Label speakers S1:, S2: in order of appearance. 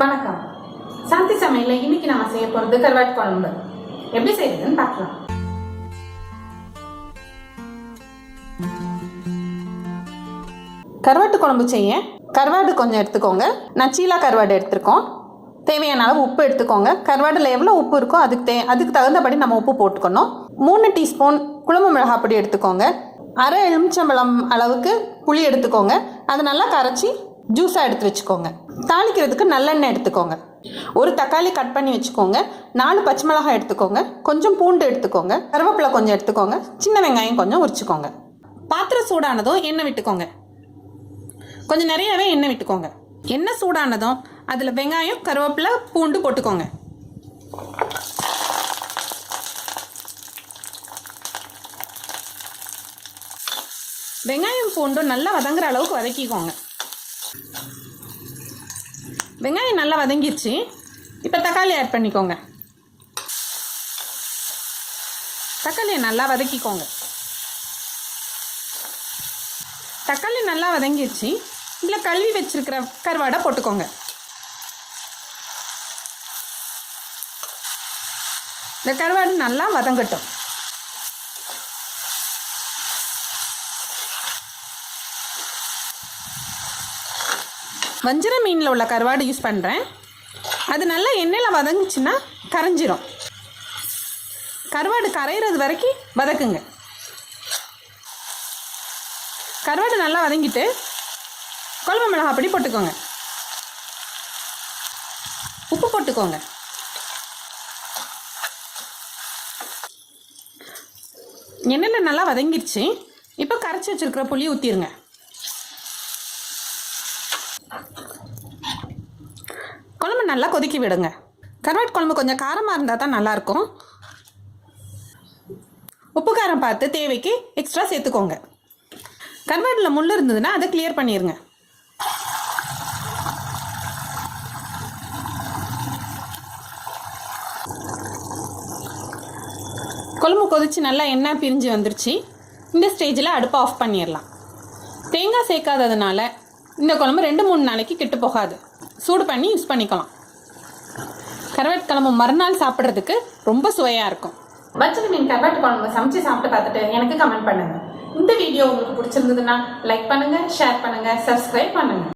S1: வணக்கம். சாந்தி சமையல்ல இன்னைக்கு நாம செய்ய போறது கருவாட்டு குழம்பு. எப்படி செய்யறதுன்னு பார்க்கலாம். கருவாட்டு குழம்பு செய்ய கருவாடு கொஞ்சம் எடுத்துக்கோங்க. நான் சீலா கருவாடு எடுத்துருக்கோம். தேவையான அளவு உப்பு எடுத்துக்கோங்க. கருவாடுல எவ்வளோ உப்பு இருக்கோ அதுக்கு தகுந்தபடி நம்ம உப்பு போட்டுக்கணும். 3 டீஸ்பூன் குழம்பு மிளகாய் பொடி எடுத்துக்கோங்க. அரை எலுமிச்சம்பழம் அளவுக்கு புளி எடுத்துக்கோங்க. அதை நல்லா கரைச்சி ஜூஸாக எடுத்து வச்சுக்கோங்க. தாளிக்கிறதுக்கு நல்லெண்ணெய் எடுத்துக்கோங்க. ஒரு தக்காளி கட் பண்ணி வச்சுக்கோங்க. 4 பச்சை மிளகாய் எடுத்துக்கோங்க. கொஞ்சம் பூண்டு எடுத்துக்கோங்க. கருவேப்பிலை கொஞ்சம் எடுத்துக்கோங்க. சின்ன வெங்காயம் கொஞ்சம் உரிச்சுக்கோங்க. பாத்திரம் சூடானதும் எண்ணெய் விட்டுக்கோங்க. கொஞ்சம் நிறையவே எண்ணெய் விட்டுக்கோங்க. எண்ணெய் சூடானதும் அதில் வெங்காயம், கருவேப்பிலை, பூண்டு போட்டுக்கோங்க. வெங்காயம் பூண்டு நல்லா வதங்குற அளவுக்கு வதக்கிக்கோங்க. வெங்காயம் நல்லா வதங்கிடுச்சு. இப்போ தக்காளி ஆட் பண்ணிக்கோங்க. தக்காளியை நல்லா வதக்கிக்கோங்க. தக்காளி நல்லா வதங்கிடுச்சு. இதில் கழுவி வச்சிருக்கிற கருவாடை போட்டுக்கோங்க. இந்த கருவாடு நல்லா வதங்கட்டும். வஞ்சிர மீனில் உள்ள கருவாடு யூஸ் பண்ணுறேன். அது நல்லா எண்ணெயில் வதங்குச்சுன்னா கரைஞ்சிரும். கருவாடு கரைகிறது வரைக்கும் வதக்குங்க. கருவாடு நல்லா வதங்கிட்டு குழம்பு மிளகாய் பொடி போட்டுக்கோங்க. உப்பு போட்டுக்கோங்க. எண்ணெயில் நல்லா வதங்கிடுச்சு. இப்போ கரைச்சி வச்சிருக்கிற புளி ஊற்றிடுங்க. குழம்பு நல்லா கொதிக்கி விடுங்க. கருவாட்டு குழம்பு கொஞ்சம் காரமாக இருந்தால் தான் நல்லாயிருக்கும். உப்பு காரம் பார்த்து தேவைக்கு எக்ஸ்ட்ரா சேர்த்துக்கோங்க. கருவாட்டில் முள் இருந்ததுன்னா அதை கிளியர் பண்ணிடுங்க. குழம்பு கொதிச்சு நல்லா எண்ணெய் பிரிஞ்சு வந்துருச்சு. இந்த ஸ்டேஜில் அடுப்பை ஆஃப் பண்ணிடலாம். தேங்காய் சேர்க்காததுனால இந்த குழம்பு 2-3 நாளைக்கு கெட்டு போகாது. சூடு பண்ணி யூஸ் பண்ணிக்கலாம். கருவாட்டு குழம்பு மறுநாள் சாப்பிட்றதுக்கு ரொம்ப சுவையாக இருக்கும். வஞ்சர மீன் கருவாட்டு குழம்பு சமைச்சு சாப்பிட்டு பார்த்துட்டு எனக்கு கமெண்ட் பண்ணுங்கள். இந்த வீடியோ உங்களுக்கு பிடிச்சிருந்ததுன்னா லைக் பண்ணுங்கள், ஷேர் பண்ணுங்கள், சப்ஸ்கிரைப் பண்ணுங்கள்.